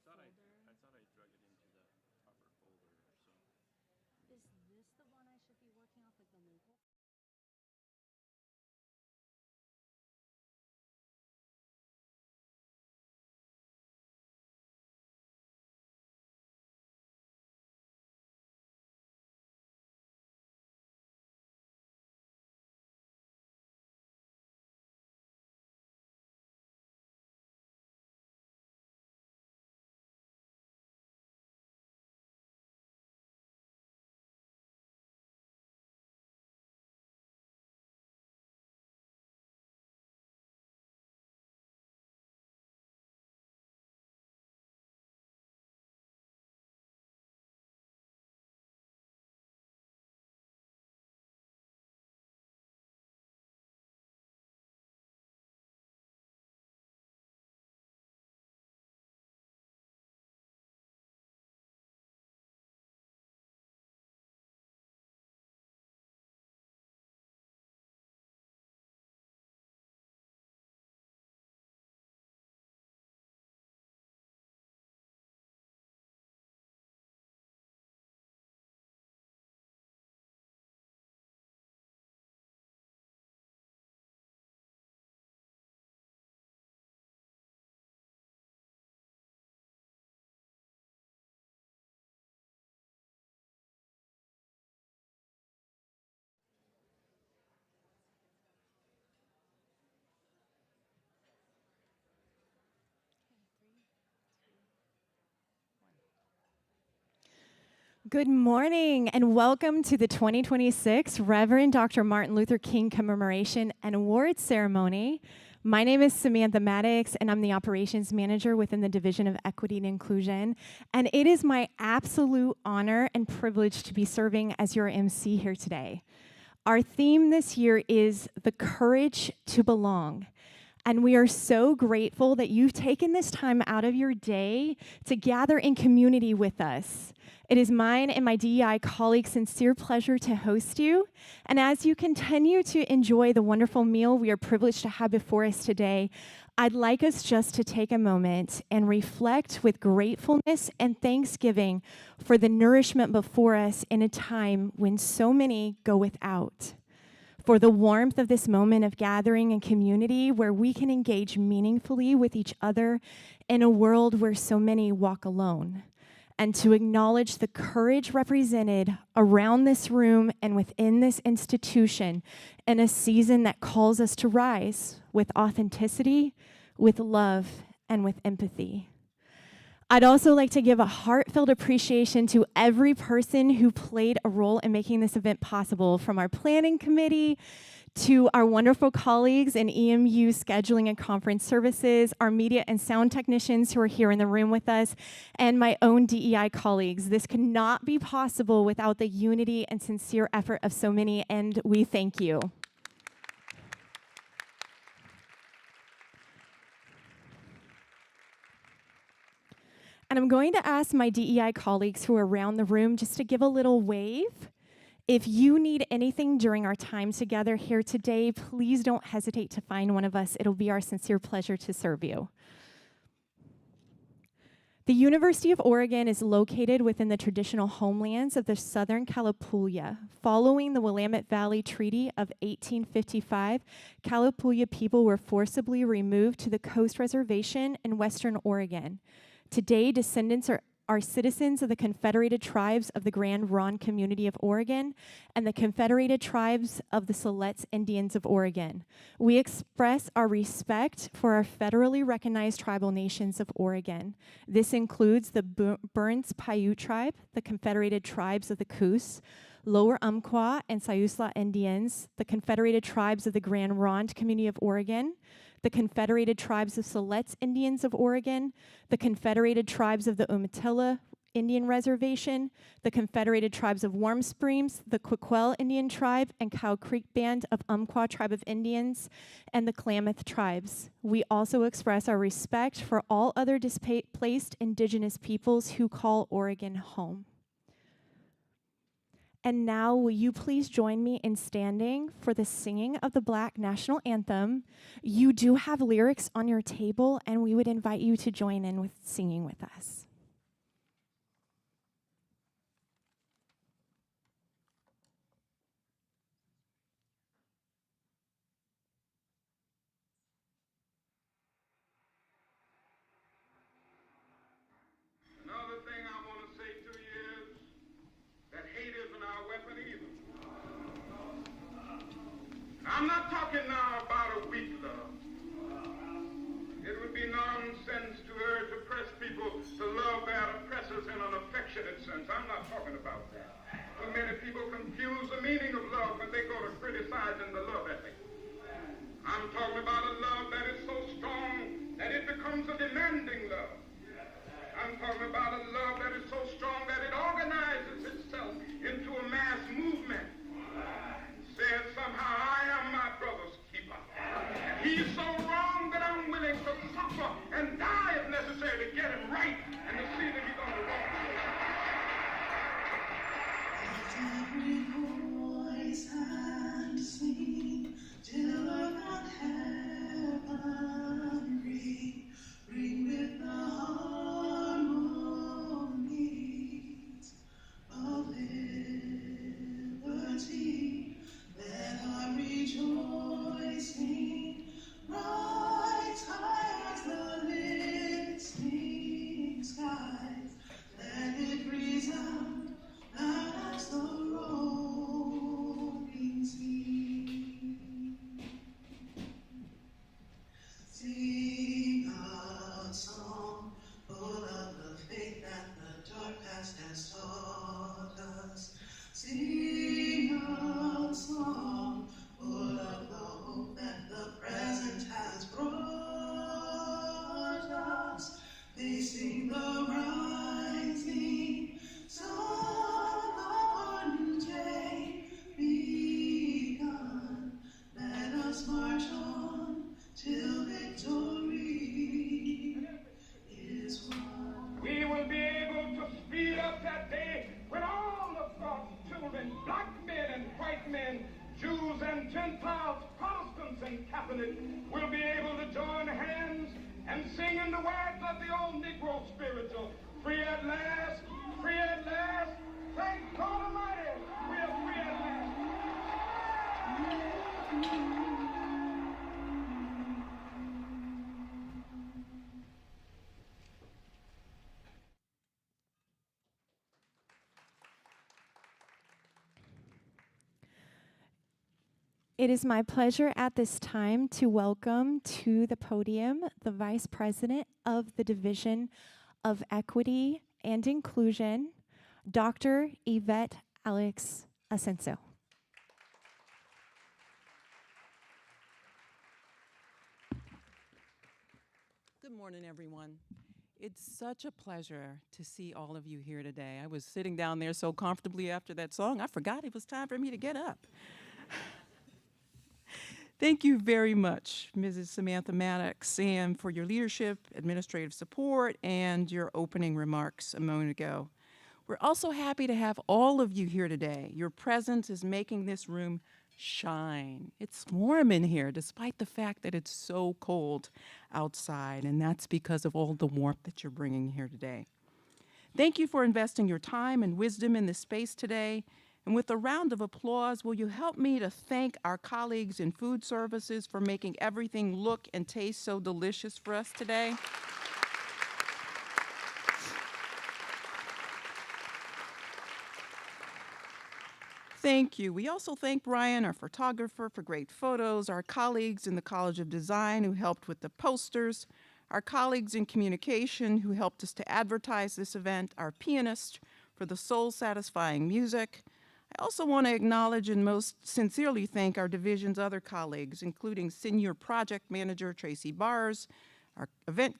folder. I thought I drug it into the proper folder or so. Is this the one I should be working off, like the local? Good morning and welcome to the 2026 Reverend Dr. Martin Luther King Commemoration and Awards Ceremony. My name is Samantha Maddox and I'm the Operations Manager within the Division of Equity and Inclusion. And it is my absolute honor and privilege to be serving as your MC here today. Our theme this year is the courage to belong. And we are so grateful that you've taken this time out of your day to gather in community with us. It is mine and my DEI colleagues' sincere pleasure to host you. And as you continue to enjoy the wonderful meal we are privileged to have before us today, I'd like us just to take a moment and reflect with gratefulness and thanksgiving for the nourishment before us in a time when so many go without. For the warmth of this moment of gathering and community where we can engage meaningfully with each other in a world where so many walk alone. And to acknowledge the courage represented around this room and within this institution in a season that calls us to rise with authenticity, with love, and with empathy. I'd also like to give a heartfelt appreciation to every person who played a role in making this event possible, from our planning committee to our wonderful colleagues in EMU scheduling and conference services, our media and sound technicians who are here in the room with us, and my own DEI colleagues. This could not be possible without the unity and sincere effort of so many, and we thank you. And I'm going to ask my DEI colleagues who are around the room just to give a little wave. If you need anything during our time together here today, please don't hesitate to find one of us. It'll be our sincere pleasure to serve you. The University of Oregon is located within the traditional homelands of the Southern Kalapuya. Following the Willamette Valley Treaty of 1855, Kalapuya people were forcibly removed to the Coast Reservation in Western Oregon. Today, descendants are citizens of the Confederated Tribes of the Grand Ronde Community of Oregon and the Confederated Tribes of the Siletz Indians of Oregon. We express our respect for our federally recognized tribal nations of Oregon. This includes the Burns Paiute Tribe, the Confederated Tribes of the Coos, Lower Umpqua and Siuslaw Indians, the Confederated Tribes of the Grand Ronde Community of Oregon, the Confederated Tribes of Siletz Indians of Oregon, the Confederated Tribes of the Umatilla Indian Reservation, the Confederated Tribes of Warm Springs, the Quaquel Indian Tribe and Cow Creek Band of Umpqua Tribe of Indians, and the Klamath Tribes. We also express our respect for all other displaced indigenous peoples who call Oregon home. And now, will you please join me in standing for the singing of the Black National Anthem? You do have lyrics on your table, and we would invite you to join in with singing with us. Another thing I want to say to you is that hate isn't our weapon either. I'm not talking now about a weak love. It would be nonsense to urge oppressed people to love their oppressors in an affectionate sense. I'm not talking about that. So many people confuse the meaning of love when they go to criticizing the love ethic. I'm talking about a love that is so strong that it becomes a demanding love. I'm talking about a love that is so strong that it organizes itself into a mass movement. Says somehow, I am my brother's keeper. He's so wrong that I'm willing to suffer and die if necessary to get him right and to see that he's on the wrong track. Every voice and sing till earth and heaven ring with the harmonies of liberty. Let our rejoicing rise high as the listening skies. Let it resound loud as the rolling sea. Sing a song full of the faith that the dark past has taught us. Sing a song full of the hope that the present has brought us. Facing the rising sun of a new day begun. Let us march on till victory is won. We will be able to speed up that day when all of God's children, black men and white men, Jews and Gentiles, Protestants and Catholics, will be able to join hands and sing in the words of the old Negro spiritual, free at last, thank God Almighty, we are free at last. It is my pleasure at this time to welcome to the podium the Vice President of the Division of Equity and Inclusion, Dr. Yvette Alex Asenso. Good morning, everyone. It's such a pleasure to see all of you here today. I was sitting down there so comfortably after that song, I forgot it was time for me to get up. Thank you very much, Mrs. Samantha Maddox, Sam, for your leadership, administrative support, and your opening remarks a moment ago. We're also happy to have all of you here today. Your presence is making this room shine. It's warm in here, despite the fact that it's so cold outside, and that's because of all the warmth that you're bringing here today. Thank you for investing your time and wisdom in this space today. And with a round of applause, will you help me to thank our colleagues in food services for making everything look and taste so delicious for us today? Thank you. We also thank Brian, our photographer, for great photos, our colleagues in the College of Design who helped with the posters, our colleagues in communication who helped us to advertise this event, our pianist for the soul-satisfying music. I also want to acknowledge and most sincerely thank our division's other colleagues, including Senior Project Manager Tracy Bars, our Event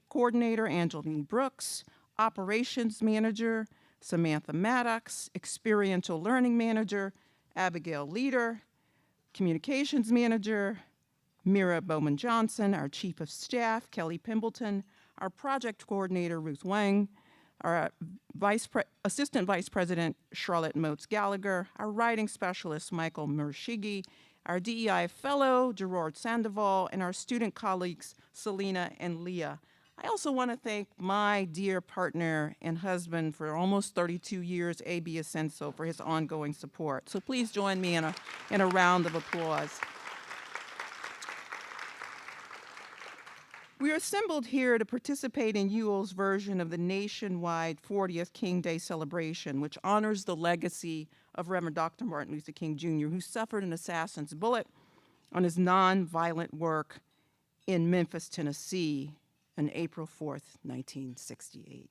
Coordinator Angeline Brooks, Operations Manager Samantha Maddox, Experiential Learning Manager Abigail Leader, Communications Manager Mira Bowman-Johnson, our Chief of Staff Kelly Pimbleton, our Project Coordinator Ruth Wang, our Assistant Vice President Charlotte Motes Gallagher, our writing specialist Michael Murshigi, our DEI fellow Gerard Sandoval, and our student colleagues Selena and Leah. I also want to thank my dear partner and husband for almost 32 years, A.B. Asenso, for his ongoing support. So please join me in a round of applause. We are assembled here to participate in UOL's version of the nationwide 40th King Day celebration, which honors the legacy of Reverend Dr. Martin Luther King Jr., who suffered an assassin's bullet on his nonviolent work in Memphis, Tennessee on April 4th, 1968.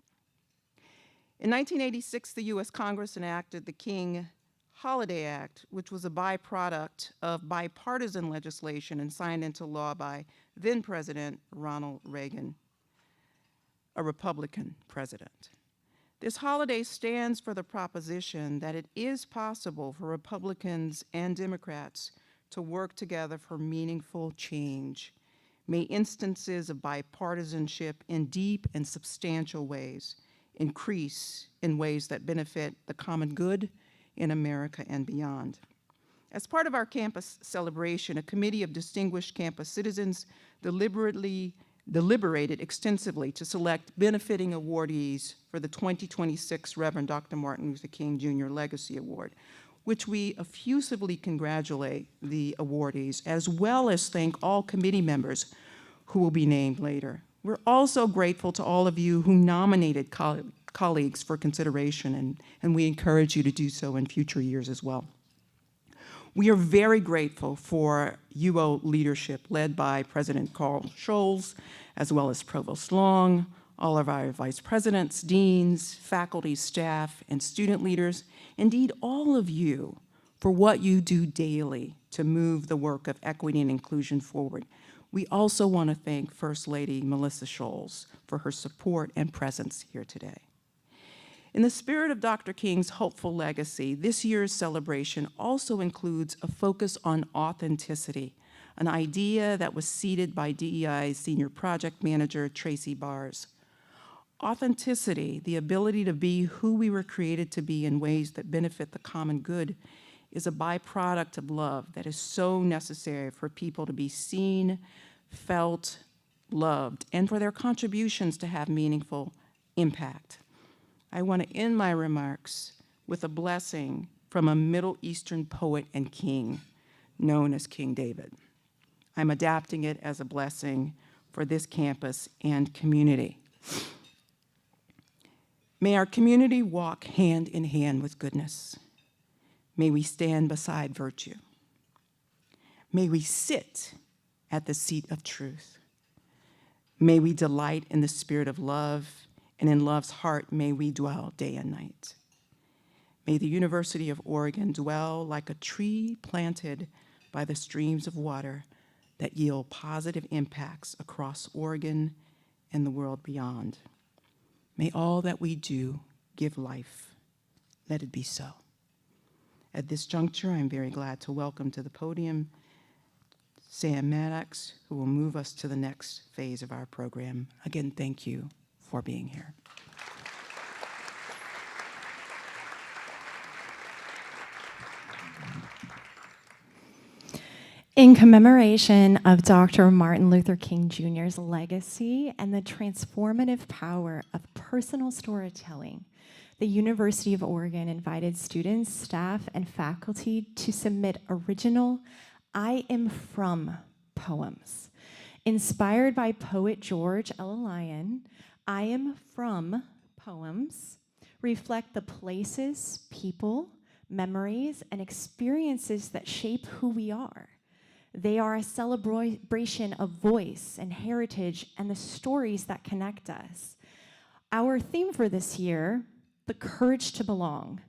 In 1986, the U.S. Congress enacted the King Holiday Act, which was a byproduct of bipartisan legislation and signed into law by then-President Ronald Reagan, a Republican president. This holiday stands for the proposition that it is possible for Republicans and Democrats to work together for meaningful change. May instances of bipartisanship in deep and substantial ways increase in ways that benefit the common good in America and beyond. As part of our campus celebration, a committee of distinguished campus citizens deliberated extensively to select benefiting awardees for the 2026 Reverend Dr. Martin Luther King Jr. Legacy Award, which we effusively congratulate the awardees, as well as thank all committee members who will be named later. We're also grateful to all of you who nominated colleagues for consideration, and we encourage you to do so in future years as well. We are very grateful for UO leadership led by President Carl Scholes, as well as Provost Long, all of our vice presidents, deans, faculty, staff, and student leaders, indeed all of you for what you do daily to move the work of equity and inclusion forward. We also want to thank First Lady Melissa Scholes for her support and presence here today. In the spirit of Dr. King's hopeful legacy, this year's celebration also includes a focus on authenticity, an idea that was seeded by DEI's Senior Project Manager, Tracy Bars. Authenticity, the ability to be who we were created to be in ways that benefit the common good, is a byproduct of love that is so necessary for people to be seen, felt, loved, and for their contributions to have meaningful impact. I want to end my remarks with a blessing from a Middle Eastern poet and king known as King David. I'm adapting it as a blessing for this campus and community. May our community walk hand in hand with goodness. May we stand beside virtue. May we sit at the seat of truth. May we delight in the spirit of love, and in love's heart may we dwell day and night. May the University of Oregon dwell like a tree planted by the streams of water that yield positive impacts across Oregon and the world beyond. May all that we do give life. Let it be so. At this juncture, I'm very glad to welcome to the podium Sam Maddox, who will move us to the next phase of our program. Again, thank you for being here. In commemoration of Dr. Martin Luther King Jr.'s legacy and the transformative power of personal storytelling, the University of Oregon invited students, staff, and faculty to submit original I Am From poems. Inspired by poet George L. Lyon, I Am From poems reflect the places, people, memories, and experiences that shape who we are. They are a celebration of voice and heritage and the stories that connect us. Our theme for this year, The Courage to Belong,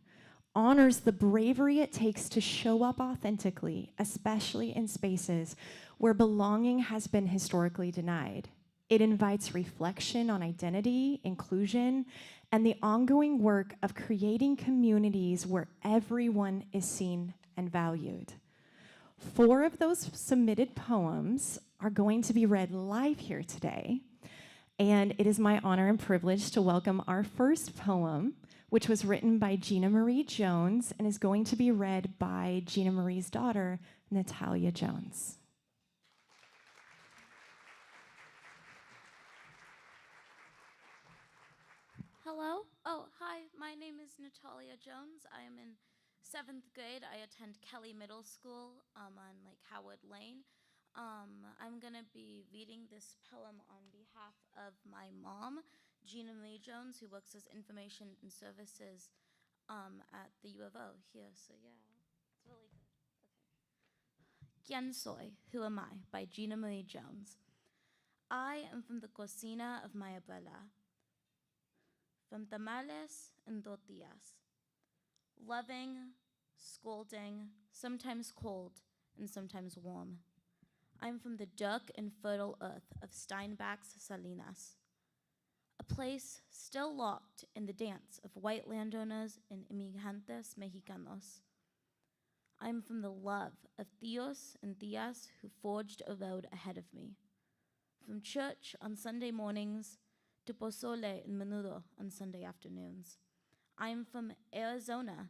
honors the bravery it takes to show up authentically, especially in spaces where belonging has been historically denied. It invites reflection on identity, inclusion, and the ongoing work of creating communities where everyone is seen and valued. 4 of those submitted poems are going to be read live here today. And it is my honor and privilege to welcome our first poem, which was written by Gina Marie Jones and is going to be read by Gina Marie's daughter, Natalia Jones. Hello. Oh, hi. My name is Natalia Jones. I am in 7th grade. I attend Kelly Middle School on like Howard Lane. I'm gonna be reading this poem on behalf of my mom, Gina Marie Jones, who works as information and services at the U of O here. So yeah, it's really good. Okay. ¿Quién soy? Who am I? By Gina Marie Jones. I am from the cocina of my abuela. From tamales and tortillas. Loving, scolding, sometimes cold and sometimes warm. I'm from the dark and fertile earth of Steinbach's Salinas, a place still locked in the dance of white landowners and inmigrantes mexicanos. I'm from the love of tios and tias who forged a road ahead of me. From church on Sunday mornings to pozole and menudo on Sunday afternoons. I'm from Arizona,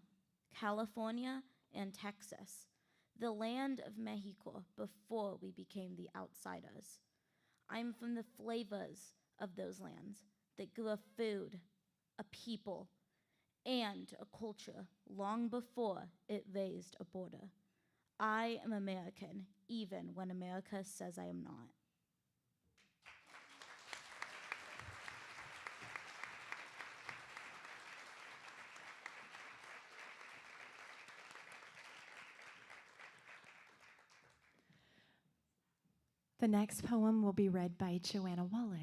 California, and Texas, the land of Mexico before we became the outsiders. I'm from the flavors of those lands that grew a food, a people, and a culture long before it raised a border. I am American, even when America says I am not. The next poem will be read by Joanna Wallace.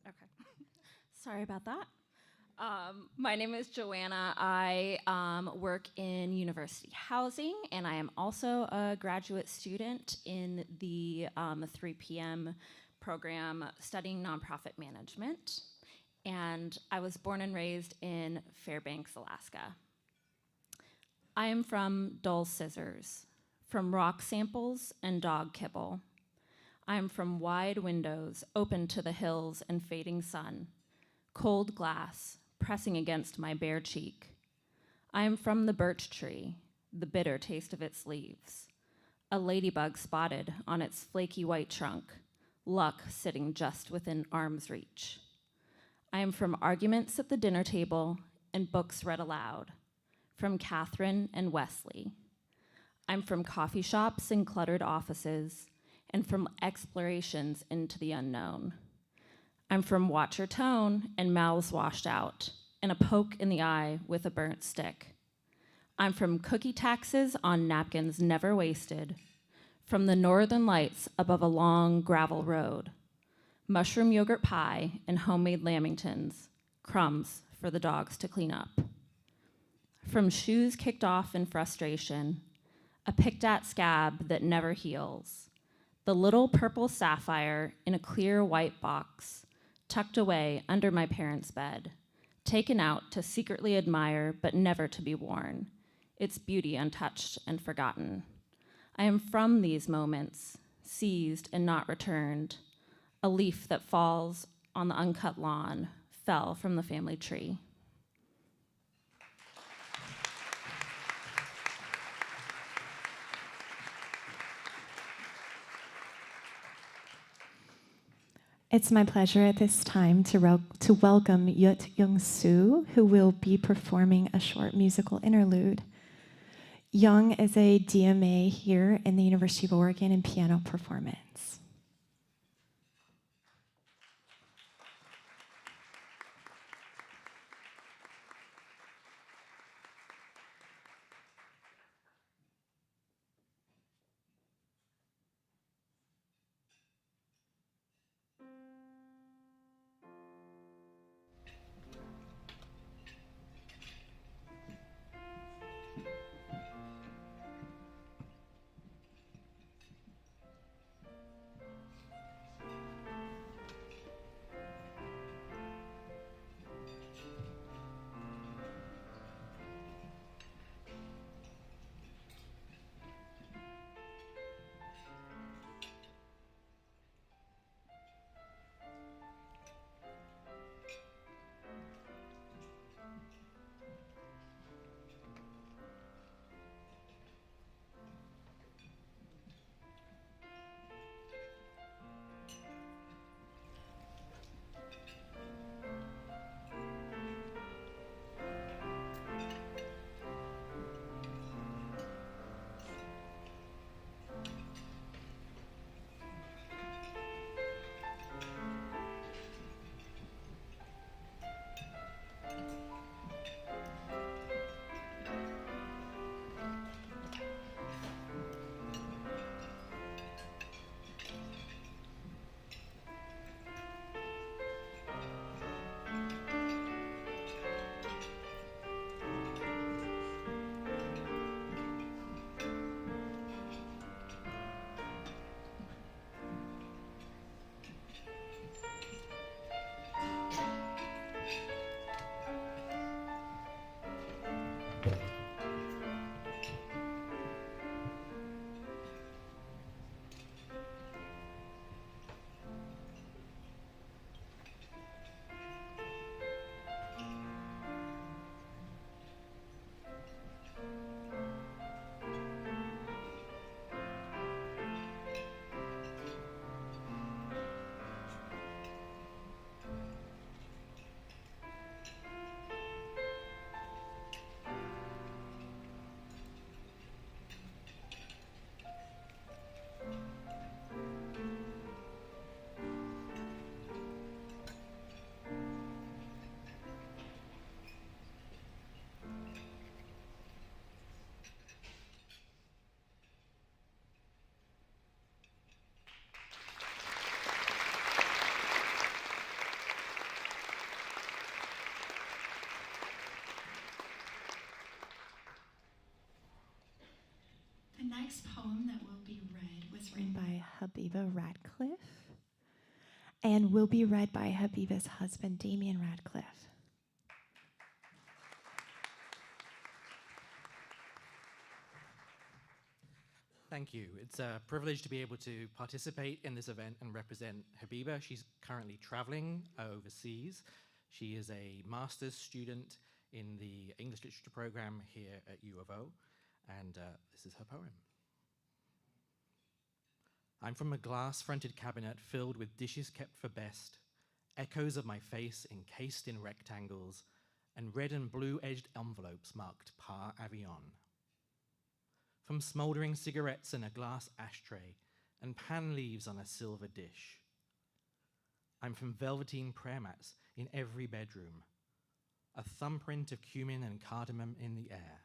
Okay. Sorry about that. My name is Joanna. I work in university housing, and I am also a graduate student in the 3 p.m. program studying nonprofit management. And I was born and raised in Fairbanks, Alaska. I am from dull scissors, from rock samples and dog kibble. I am from wide windows open to the hills and fading sun, cold glass pressing against my bare cheek. I am from the birch tree, the bitter taste of its leaves, a ladybug spotted on its flaky white trunk, luck sitting just within arm's reach. I am from arguments at the dinner table and books read aloud, from Catherine and Wesley. I'm from coffee shops and cluttered offices, and from explorations into the unknown. I'm from watch your tone and mouths washed out, and a poke in the eye with a burnt stick. I'm from cookie taxes on napkins never wasted, from the northern lights above a long gravel road, mushroom yogurt pie and homemade lamingtons, crumbs for the dogs to clean up. From shoes kicked off in frustration, a picked-at scab that never heals, the little purple sapphire in a clear white box, tucked away under my parents' bed, taken out to secretly admire but never to be worn, its beauty untouched and forgotten. I am from these moments, seized and not returned. A leaf that falls on the uncut lawn fell from the family tree. It's my pleasure at this time to welcome Yut Young Soo, who will be performing a short musical interlude. Young is a DMA here in the University of Oregon in piano performance. next poem that will be read was written by Habiba Radcliffe and will be read by Habiba's husband, Damian Radcliffe. Thank you. It's a privilege to be able to participate in this event and represent Habiba. She's currently traveling overseas. She is a master's student in the English Literature program here at U of O, and this is her poem. I'm from a glass-fronted cabinet filled with dishes kept for best, echoes of my face encased in rectangles, and red and blue-edged envelopes marked par avion. From smoldering cigarettes in a glass ashtray and pan leaves on a silver dish. I'm from velveteen prayer mats in every bedroom, a thumbprint of cumin and cardamom in the air.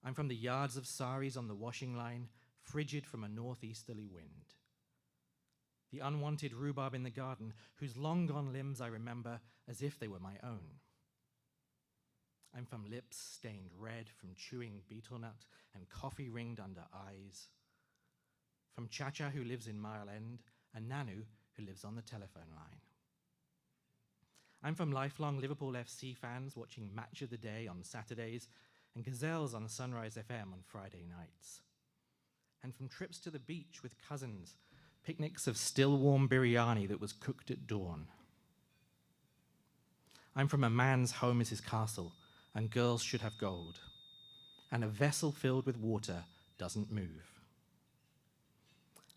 I'm from the yards of saris on the washing line, frigid from a northeasterly wind. The unwanted rhubarb in the garden, whose long-gone limbs I remember as if they were my own. I'm from lips stained red from chewing betel nut and coffee ringed under eyes. From Chacha, who lives in Mile End, and Nanu, who lives on the telephone line. I'm from lifelong Liverpool FC fans watching Match of the Day on Saturdays and Gazelles on Sunrise FM on Friday nights. And from trips to the beach with cousins, picnics of still warm biryani that was cooked at dawn. I'm from a man's home is his castle, and girls should have gold, and a vessel filled with water doesn't move.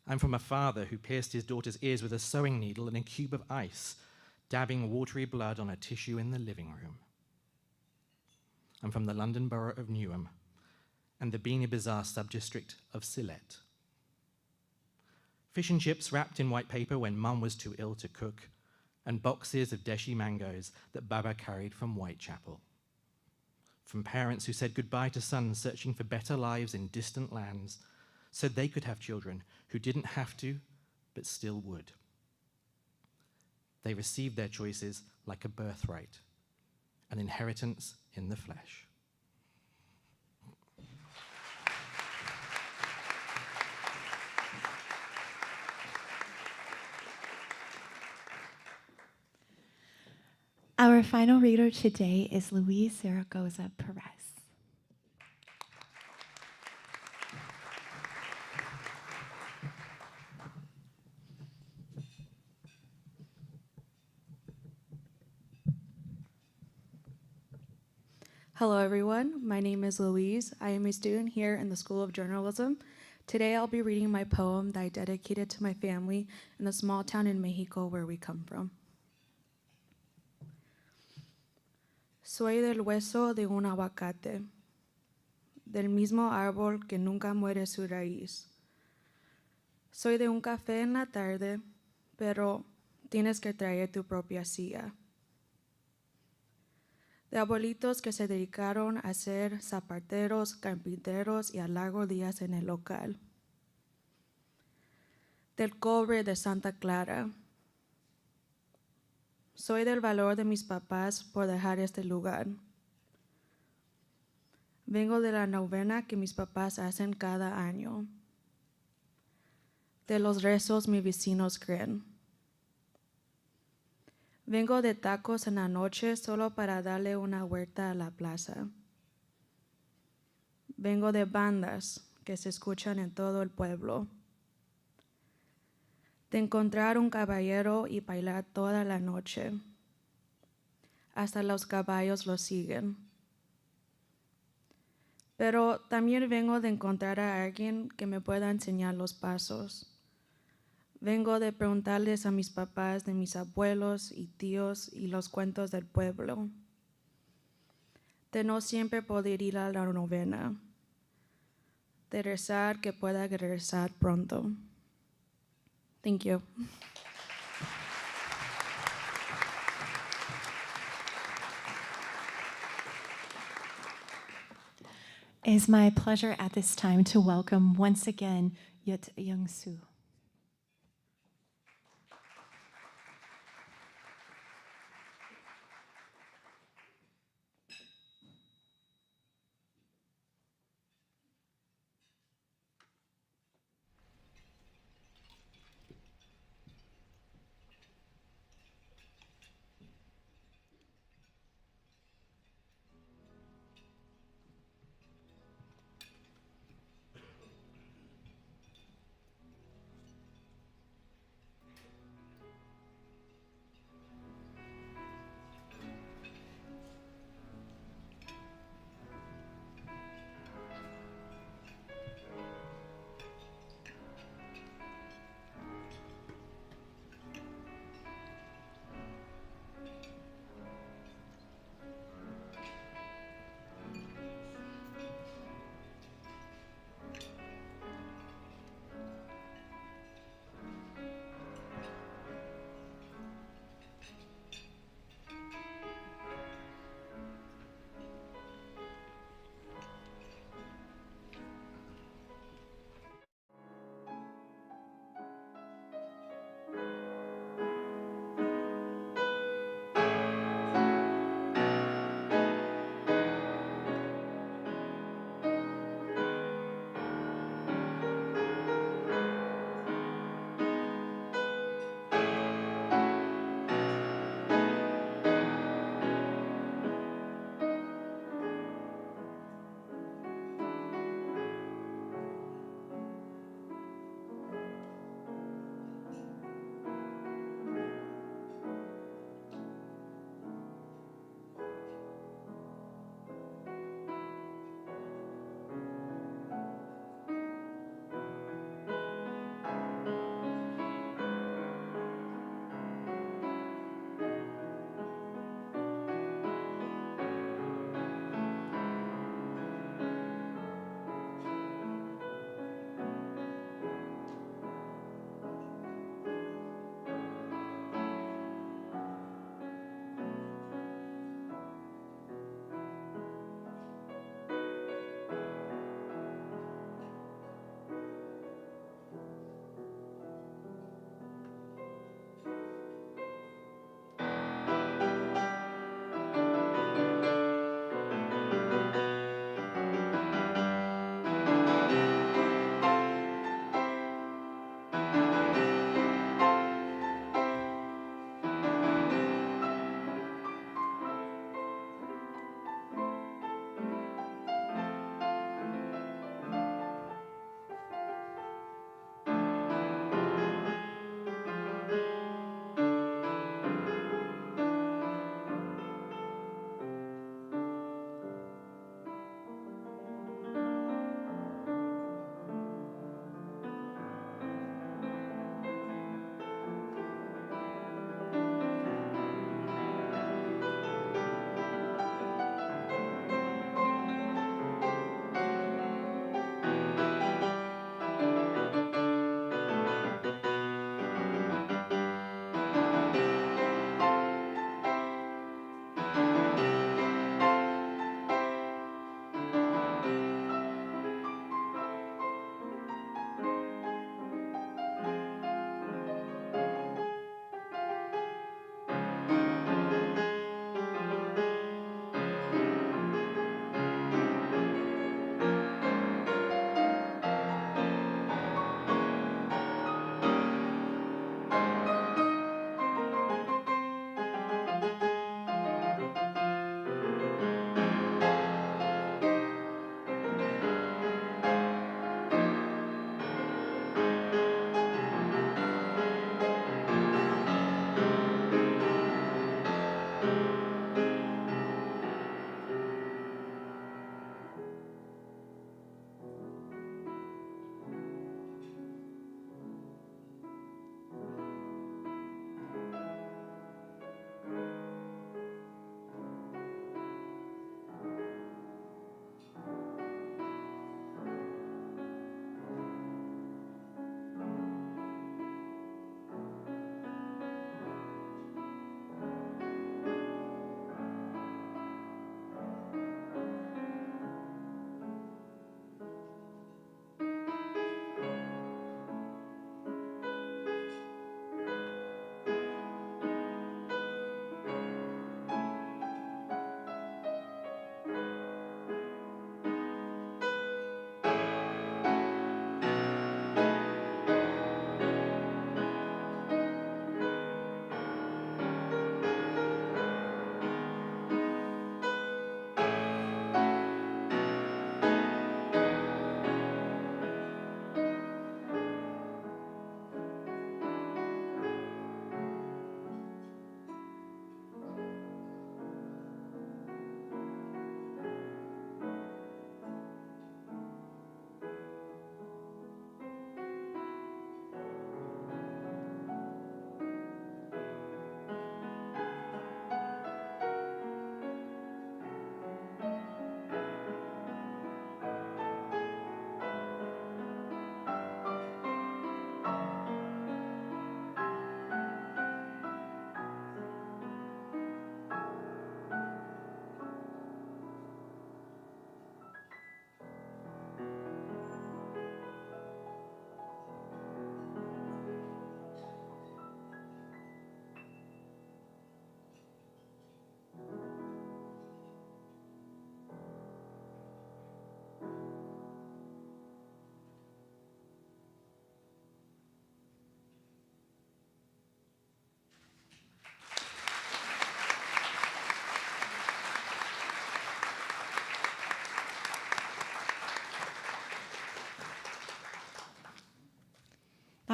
I'm from a father who pierced his daughter's ears with a sewing needle and a cube of ice, dabbing watery blood on a tissue in the living room. I'm from the London borough of Newham and the Bini Bazaar sub-district of Sylhet. Fish and chips wrapped in white paper when mum was too ill to cook, and boxes of deshi mangoes that Baba carried from Whitechapel. From parents who said goodbye to sons searching for better lives in distant lands so they could have children who didn't have to, but still would. They received their choices like a birthright, an inheritance in the flesh. Our final reader today is Luis Zaragoza Perez. Hello everyone, my name is Louise. I am a student here in the School of Journalism. Today I'll be reading my poem that I dedicated to my family in the small town in Mexico where we come from. Soy del hueso de un aguacate, del mismo árbol que nunca muere su raíz. Soy de un café en la tarde, pero tienes que traer tu propia silla. De abuelitos que se dedicaron a ser zapateros, carpinteros y a largos días en el local. Del cobre de Santa Clara. Soy del valor de mis papás por dejar este lugar. Vengo de la novena que mis papás hacen cada año. De los rezos mis vecinos creen. Vengo de tacos en la noche solo para darle una vuelta a la plaza. Vengo de bandas que se escuchan en todo el pueblo. De encontrar un caballero y bailar toda la noche. Hasta los caballos lo siguen. Pero también vengo de encontrar a alguien que me pueda enseñar los pasos. Vengo de preguntarles a mis papás de mis abuelos y tíos y los cuentos del pueblo. De no siempre poder ir a la novena. De rezar que pueda regresar pronto. Thank you. It is my pleasure at this time to welcome once again Yut Young Soo.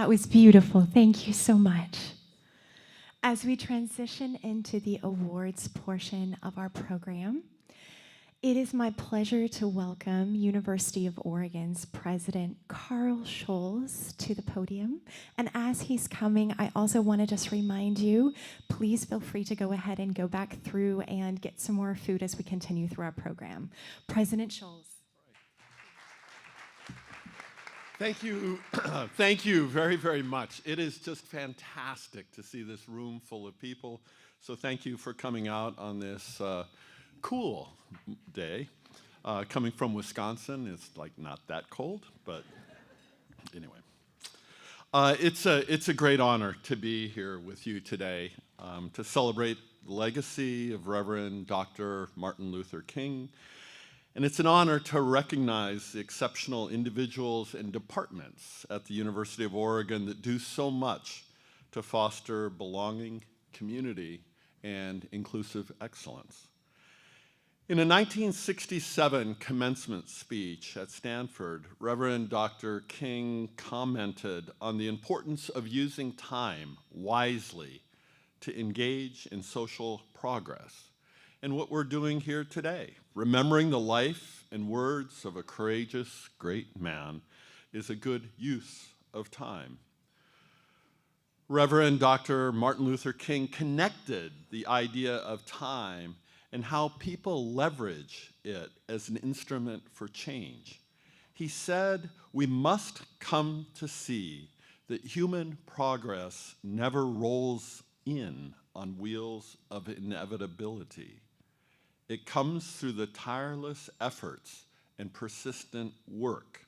That was beautiful. Thank you so much. As we transition into the awards portion of our program, it is my pleasure to welcome University of Oregon's President Carl Scholz to the podium. And as he's coming, I also want to just remind you, please feel free to go ahead and go back through and get some more food as we continue through our program. President Scholz. Thank you. Thank you very, very much. It is just fantastic to see this room full of people. So thank you for coming out on this cool day. Coming from Wisconsin, it's like not that cold, but anyway. It's a great honor to be here with you today to celebrate the legacy of Reverend Dr. Martin Luther King. And it's an honor to recognize the exceptional individuals and departments at the University of Oregon that do so much to foster belonging, community, and inclusive excellence. In a 1967 commencement speech at Stanford, Reverend Dr. King commented on the importance of using time wisely to engage in social progress. And what we're doing here today, remembering the life and words of a courageous, great man, is a good use of time. Reverend Dr. Martin Luther King connected the idea of time and how people leverage it as an instrument for change. He said, "We must come to see that human progress never rolls in on wheels of inevitability. It comes through the tireless efforts and persistent work.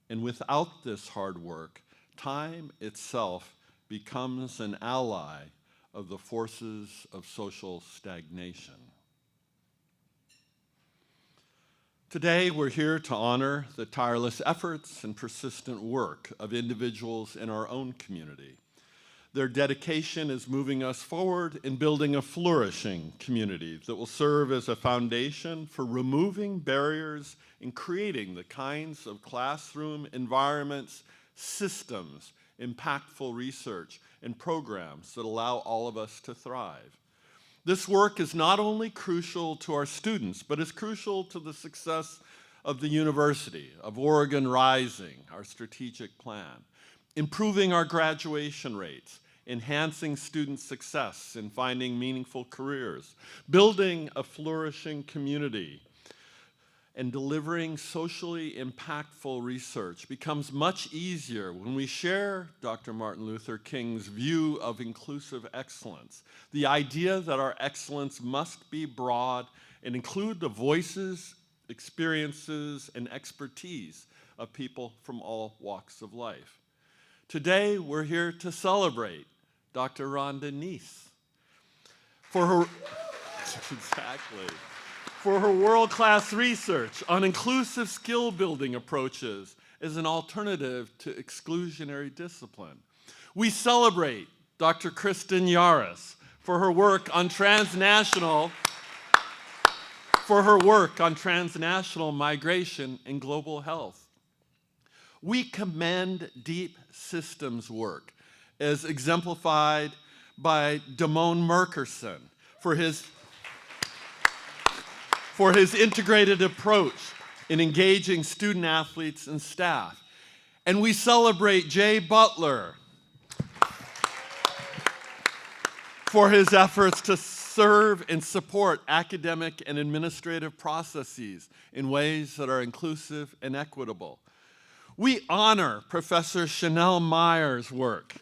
And without this hard work, time itself becomes an ally of the forces of social stagnation." Today, we're here to honor the tireless efforts and persistent work of individuals in our own community. Their dedication is moving us forward in building a flourishing community that will serve as a foundation for removing barriers and creating the kinds of classroom environments, systems, impactful research, and programs that allow all of us to thrive. This work is not only crucial to our students, but is crucial to the success of the University of Oregon Rising, our strategic plan. Improving our graduation rates, enhancing student success in finding meaningful careers, building a flourishing community, and delivering socially impactful research becomes much easier when we share Dr. Martin Luther King's view of inclusive excellence, the idea that our excellence must be broad and include the voices, experiences, and expertise of people from all walks of life. Today, we're here to celebrate Dr. Rhonda Neese for her, for her world-class research on inclusive skill-building approaches as an alternative to exclusionary discipline. We celebrate Dr. Kristen Yaris for her work on transnational migration and global health. We commend deep systems work as exemplified by Damone Merkerson for his integrated approach in engaging student athletes and staff. And we celebrate Jay Butler for his efforts to serve and support academic and administrative processes in ways that are inclusive and equitable. We honor Professor Chanel Meyer's work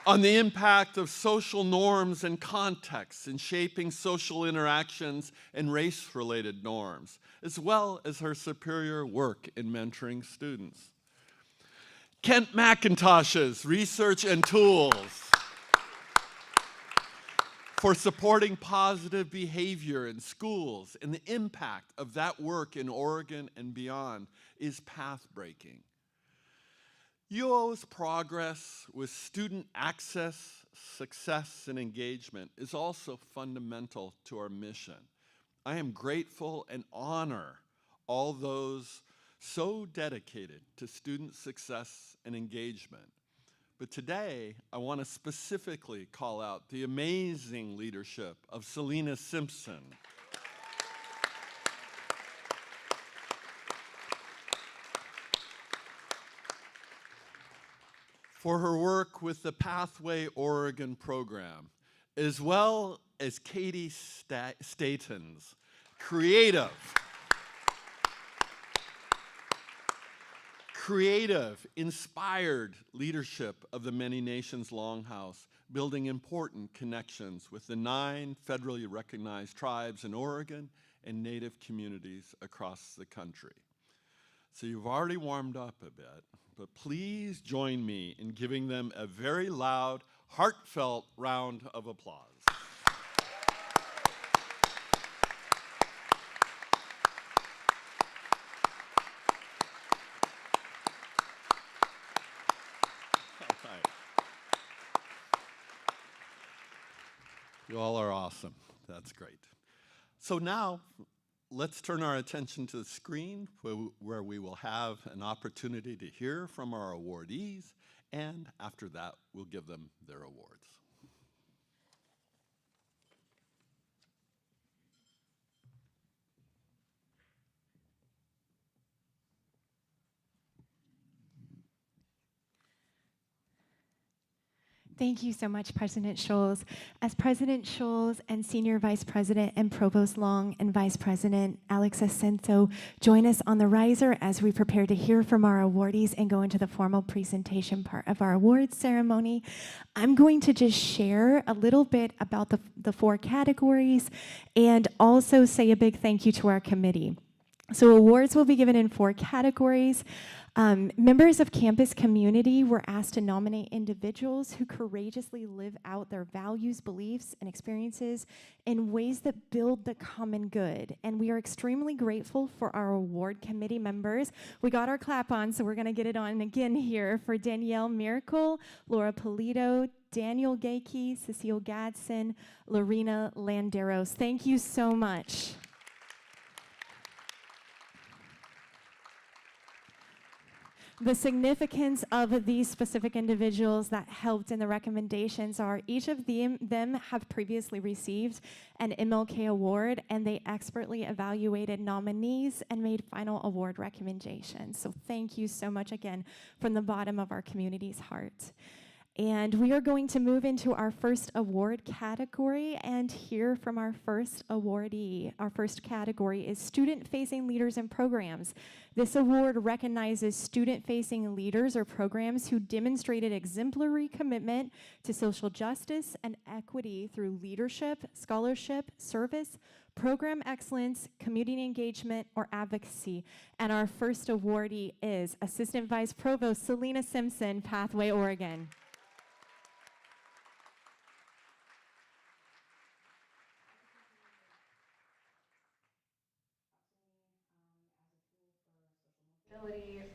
on the impact of social norms and contexts in shaping social interactions and race-related norms, as well as her superior work in mentoring students. Kent McIntosh's research and tools for supporting positive behavior in schools and the impact of that work in Oregon and beyond is path-breaking. UO's progress with student access, success, and engagement is also fundamental to our mission. I am grateful and honor all those so dedicated to student success and engagement. But today, I want to specifically call out the amazing leadership of Selena Simpson. For her work with the Pathway Oregon program, as well as Katie Staton's creative, inspired leadership of the Many Nations Longhouse, building important connections with the 9 federally recognized tribes in Oregon and Native communities across the country. So you've already warmed up a bit, but please join me in giving them a very loud, heartfelt round of applause. You all are awesome. That's great. So now, let's turn our attention to the screen where we will have an opportunity to hear from our awardees, and after that, we'll give them their awards. Thank you so much, President Scholes. As President Scholes and Senior Vice President and Provost Long and Vice President Alex Ascento join us on the riser as we prepare to hear from our awardees and go into the formal presentation part of our awards ceremony, I'm going to just share a little bit about the 4 categories and also say a big thank you to our committee. So awards will be given in 4 categories. Members of campus community were asked to nominate individuals who courageously live out their values, beliefs, and experiences in ways that build the common good. And we are extremely grateful for our award committee members. We got our clap on, so we're going to get it on again here for Danielle Miracle, Laura Polito, Daniel Gakey, Cecile Gadsden, Lorena Landeros. Thank you so much. The significance of these specific individuals that helped in the recommendations are each of them have previously received an MLK award, and they expertly evaluated nominees and made final award recommendations. So thank you so much again from the bottom of our community's heart. And we are going to move into our first award category and hear from our first awardee. Our first category is Student-Facing Leaders and Programs. This award recognizes student-facing leaders or programs who demonstrated exemplary commitment to social justice and equity through leadership, scholarship, service, program excellence, community engagement, or advocacy. And our first awardee is Assistant Vice Provost Selena Simpson, Pathway, Oregon.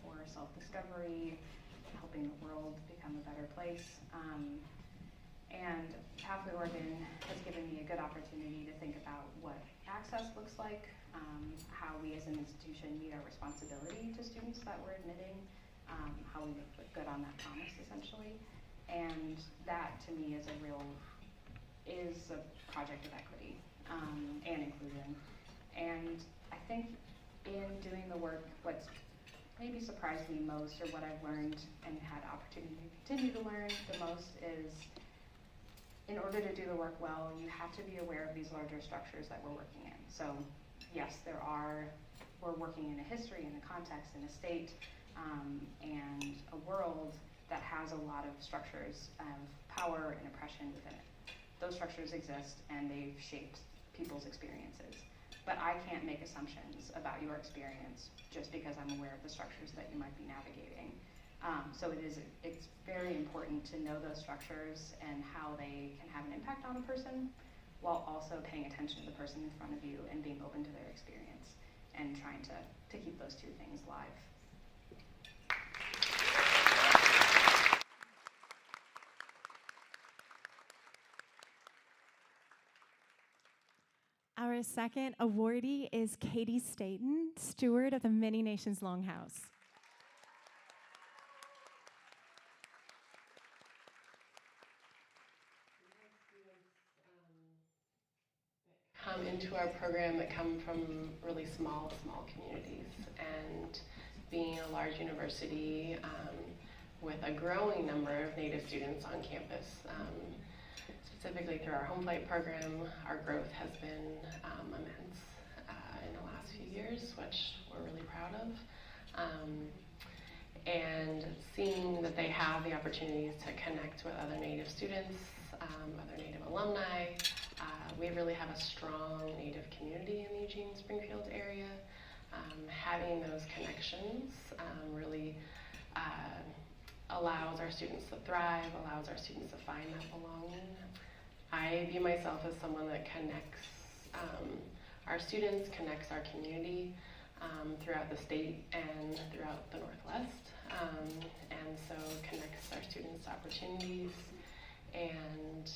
For self-discovery, helping the world become a better place. And Pathway Oregon has given me a good opportunity to think about what access looks like, how we as an institution meet our responsibility to students that we're admitting, how we make good on that promise essentially. And that to me is a project of equity and inclusion. And I think in doing the work, what's maybe surprised me most, or what I've learned and had opportunity to continue to learn the most, is in order to do the work well, you have to be aware of these larger structures that we're working in. So yes, we're working in a history, in a context, in a state, and a world that has a lot of structures of power and oppression within it. Those structures exist and they've shaped people's experiences. But I can't make assumptions about your experience just because I'm aware of the structures that you might be navigating. So it's very important to know those structures and how they can have an impact on a person, while also paying attention to the person in front of you and being open to their experience and trying to keep those two things live. Our second awardee is Katie Staten, steward of the Many Nations Longhouse. Come into our program that come from really small communities, and being a large university with a growing number of Native students on campus. Specifically through our home flight program, our growth has been immense in the last few years, which we're really proud of. And seeing that they have the opportunities to connect with other Native students, other Native alumni. We really have a strong Native community in the Eugene-Springfield area. Having those connections really allows our students to thrive, allows our students to find that belonging. I view myself as someone that connects our students, connects our community throughout the state and throughout the Northwest, and so connects our students to opportunities. And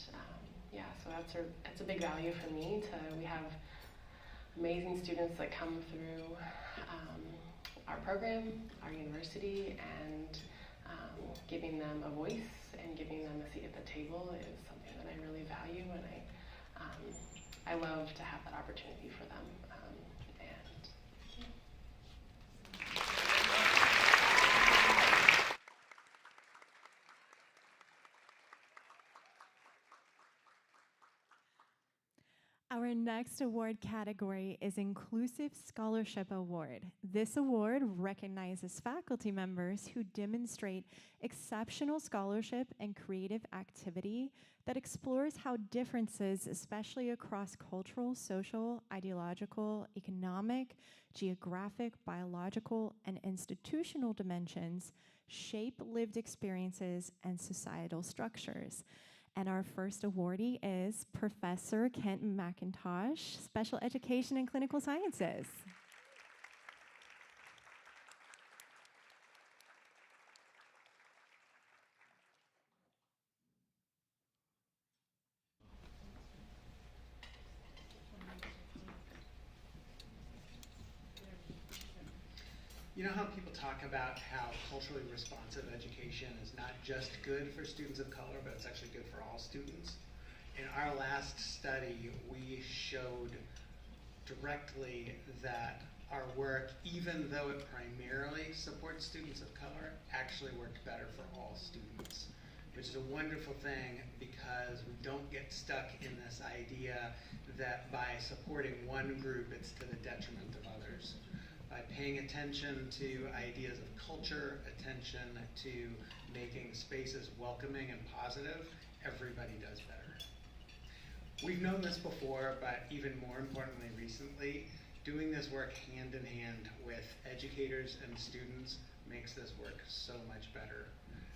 yeah, so that's a big value for me. We have amazing students that come through our program, our university, and giving them a voice and giving them a seat at the table is something that I really value, and I love to have that opportunity for them. Our next award category is Inclusive Scholarship Award. This award recognizes faculty members who demonstrate exceptional scholarship and creative activity that explores how differences, especially across cultural, social, ideological, economic, geographic, biological, and institutional dimensions, shape lived experiences and societal structures. And our first awardee is Professor Kent McIntosh, Special Education and Clinical Sciences. You know how people talk about how culturally responsive education is not just good for students of color, but it's actually good for all students? In our last study, we showed directly that our work, even though it primarily supports students of color, actually worked better for all students, which is a wonderful thing because we don't get stuck in this idea that by supporting one group, it's to the detriment of others. By paying attention to ideas of culture, attention to making spaces welcoming and positive, everybody does better. We've known this before, but even more importantly recently, doing this work hand in hand with educators and students makes this work so much better.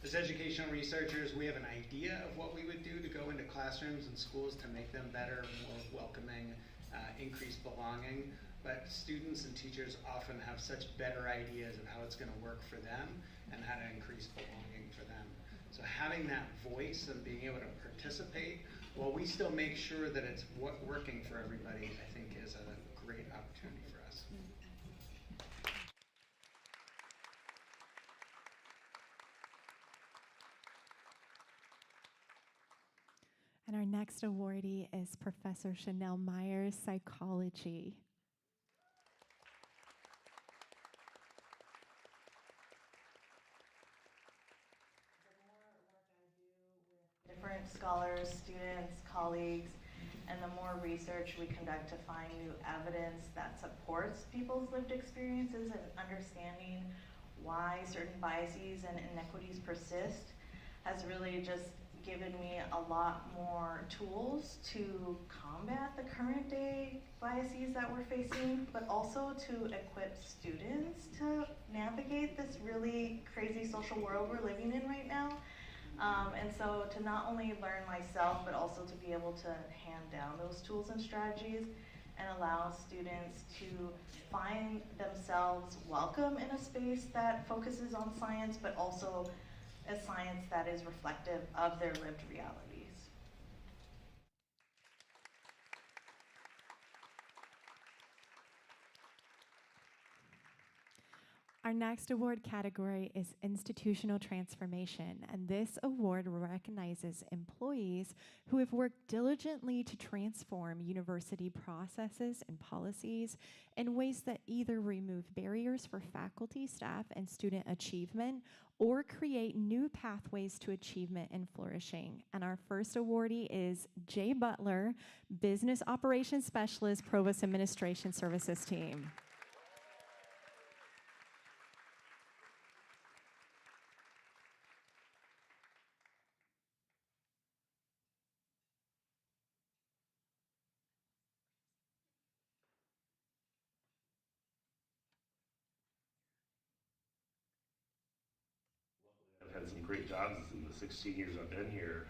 As educational researchers, we have an idea of what we would do to go into classrooms and schools to make them better, more welcoming, increase belonging. But students and teachers often have such better ideas of how it's going to work for them and how to increase belonging for them. So having that voice and being able to participate while we still make sure that it's working for everybody, I think is a great opportunity for us. And our next awardee is Professor Chanel Myers, Psychology. Different scholars, students, colleagues, and the more research we conduct to find new evidence that supports people's lived experiences and understanding why certain biases and inequities persist has really just given me a lot more tools to combat the current day biases that we're facing, but also to equip students to navigate this really crazy social world we're living in right now. And so to not only learn myself, but also to be able to hand down those tools and strategies and allow students to find themselves welcome in a space that focuses on science, but also a science that is reflective of their lived realities. Our next award category is Institutional Transformation, and this award recognizes employees who have worked diligently to transform university processes and policies in ways that either remove barriers for faculty, staff, and student achievement, or create new pathways to achievement and flourishing. And our first awardee is Jay Butler, Business Operations Specialist, Provost Administration Services Team. I've had some great jobs in the 16 years I've been here.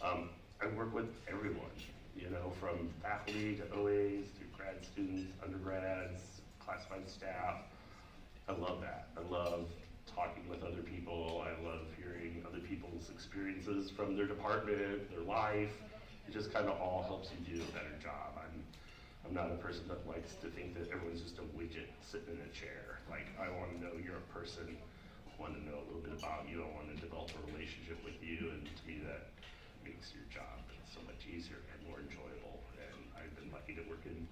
I work with everyone, you know, from faculty to OAs to grad students, undergrads, classified staff. I love that. I love talking with other people. I love hearing other people's experiences from their department, their life. It just kind of all helps you do a better job. I'm not a person that likes to think that everyone's just a widget sitting in a chair. Like, I want to know you're a person. I want to know a little bit about you. I want to develop a relationship with you, and to me that makes your job so much easier and more enjoyable. And I've been lucky to work in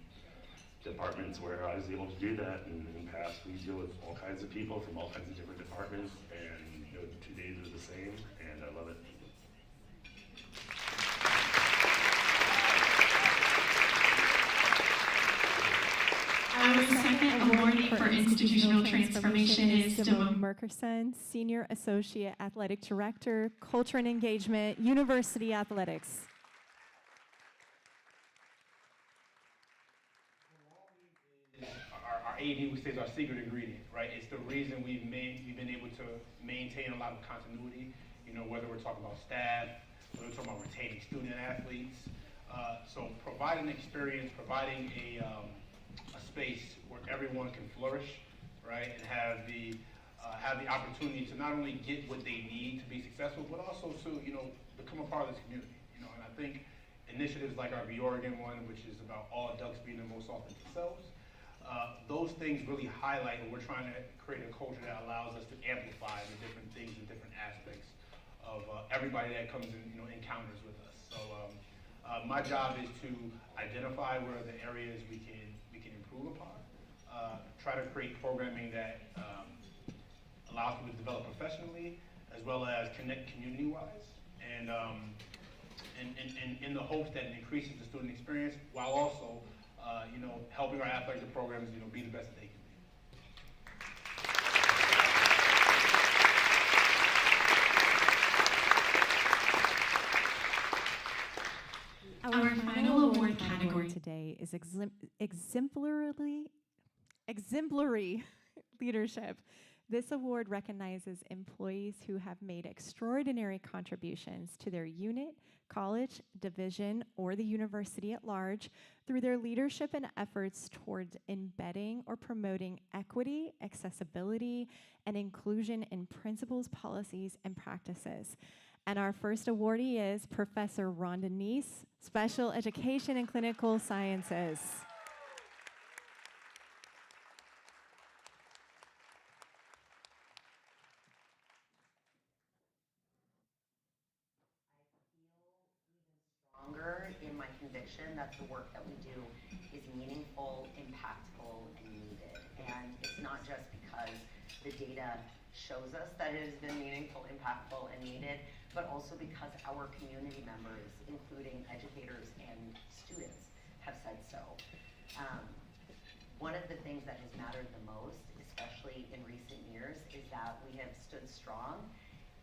departments where I was able to do that. And in the past, we deal with all kinds of people from all kinds of different departments, and no 2 days are the same, and I love it. Our second awardee for institutional transformation is Simone Merkerson, Senior Associate Athletic Director, Culture and Engagement, University Athletics. Our AD, which is our secret ingredient, right? It's the reason we've been able to maintain a lot of continuity, you know, whether we're talking about staff, whether we're talking about retaining student athletes. So providing experience, providing a space where everyone can flourish, right, and have the opportunity to not only get what they need to be successful, but also to, you know, become a part of this community, you know. And I think initiatives like our The Oregon one, which is about all adults being their most authentic selves, those things really highlight what we're trying to create a culture that allows us to amplify the different things and different aspects of everybody that comes in, you know, encounters with us. So my job is to identify where the areas we can improve upon, try to create programming that allows people to develop professionally as well as connect community-wise, and in the hopes that it increases the student experience while also, you know, helping our athletic programs, you know, be the best that they can be. Our final award category today is exemplary leadership. This award recognizes employees who have made extraordinary contributions to their unit, college, division, or the university at large through their leadership and efforts towards embedding or promoting equity, accessibility, and inclusion in principles, policies, and practices. And our first awardee is Professor Rhonda Neese, Special Education and Clinical Sciences. Stronger in my conviction that the work that we do is meaningful, impactful, and needed. And it's not just because the data shows us that it has been meaningful, impactful, and needed, but also because our community members, including educators and students, have said so. One of the things that has mattered the most, especially in recent years, is that we have stood strong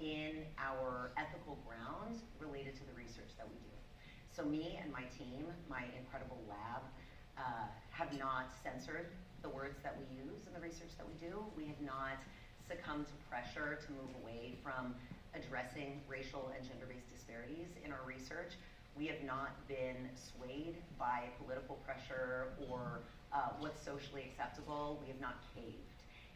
in our ethical grounds related to the research that we do. So me and my team, my incredible lab, have not censored the words that we use in the research that we do. We have not succumbed to pressure to move away from addressing racial and gender-based disparities in our research. We have not been swayed by political pressure or what's socially acceptable. We have not caved.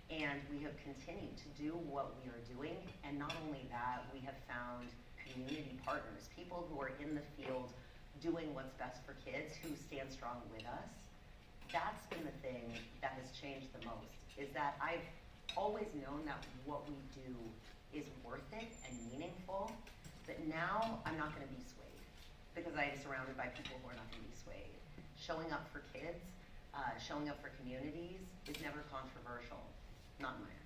And we have continued to do what we are doing. And not only that, we have found community partners, people who are in the field doing what's best for kids, who stand strong with us. That's been the thing that has changed the most, is that I've always known that what we do is worth it and meaningful, but now I'm not gonna be swayed because I am surrounded by people who are not gonna be swayed. Showing up for kids, showing up for communities is never controversial, not in my eyes.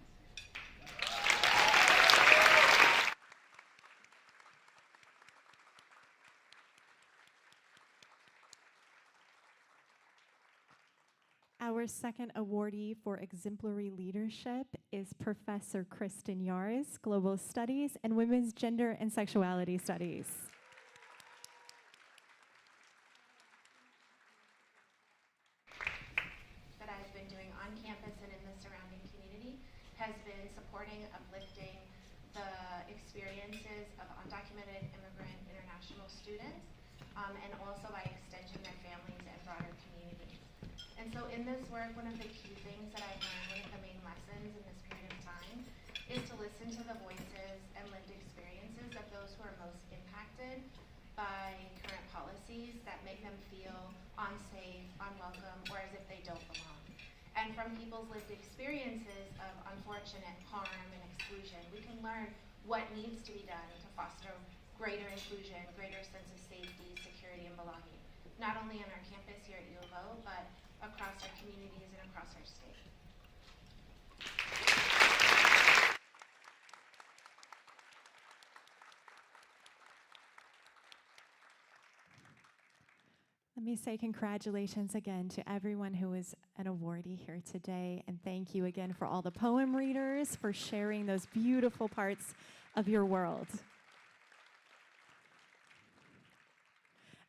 Our second awardee for exemplary leadership is Professor Kristen Yaris, Global Studies and Women's Gender and Sexuality Studies. That I've been doing on campus and in the surrounding community has been supporting, uplifting the experiences of undocumented immigrant international students, and also by extension their families and broader communities. And so in this work, one of the key things that I've learned, one of the main lessons in this period of time, is to listen to the voices and lived experiences of those who are most impacted by current policies that make them feel unsafe, unwelcome, or as if they don't belong. And from people's lived experiences of unfortunate harm and exclusion, we can learn what needs to be done to foster greater inclusion, greater sense of safety, security, and belonging, not only on our campus here at U of O, but across our communities and across our state. Let me say congratulations again to everyone who is an awardee here today, and thank you again for all the poem readers for sharing those beautiful parts of your world.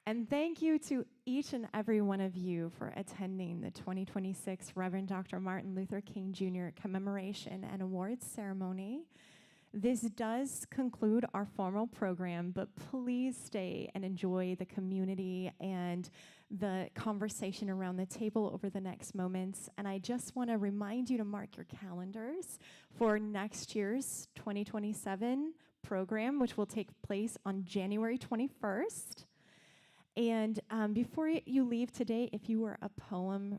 And thank you to each and every one of you for attending the 2026 Reverend Dr. Martin Luther King Jr. Commemoration and Awards Ceremony. This does conclude our formal program, but please stay and enjoy the community and the conversation around the table over the next moments. And I just want to remind you to mark your calendars for next year's 2027 program, which will take place on January 21st. And before you leave today, if you were a poem,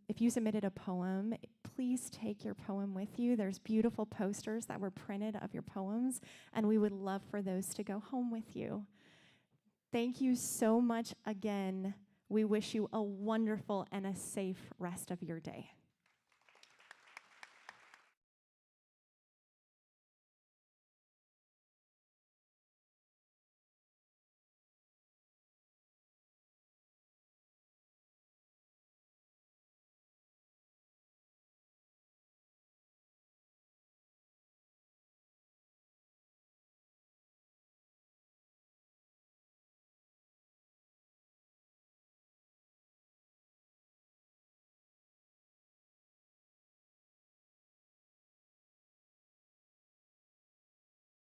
if you submitted a poem, please take your poem with you. There's beautiful posters that were printed of your poems, and we would love for those to go home with you. Thank you so much again. We wish you a wonderful and a safe rest of your day.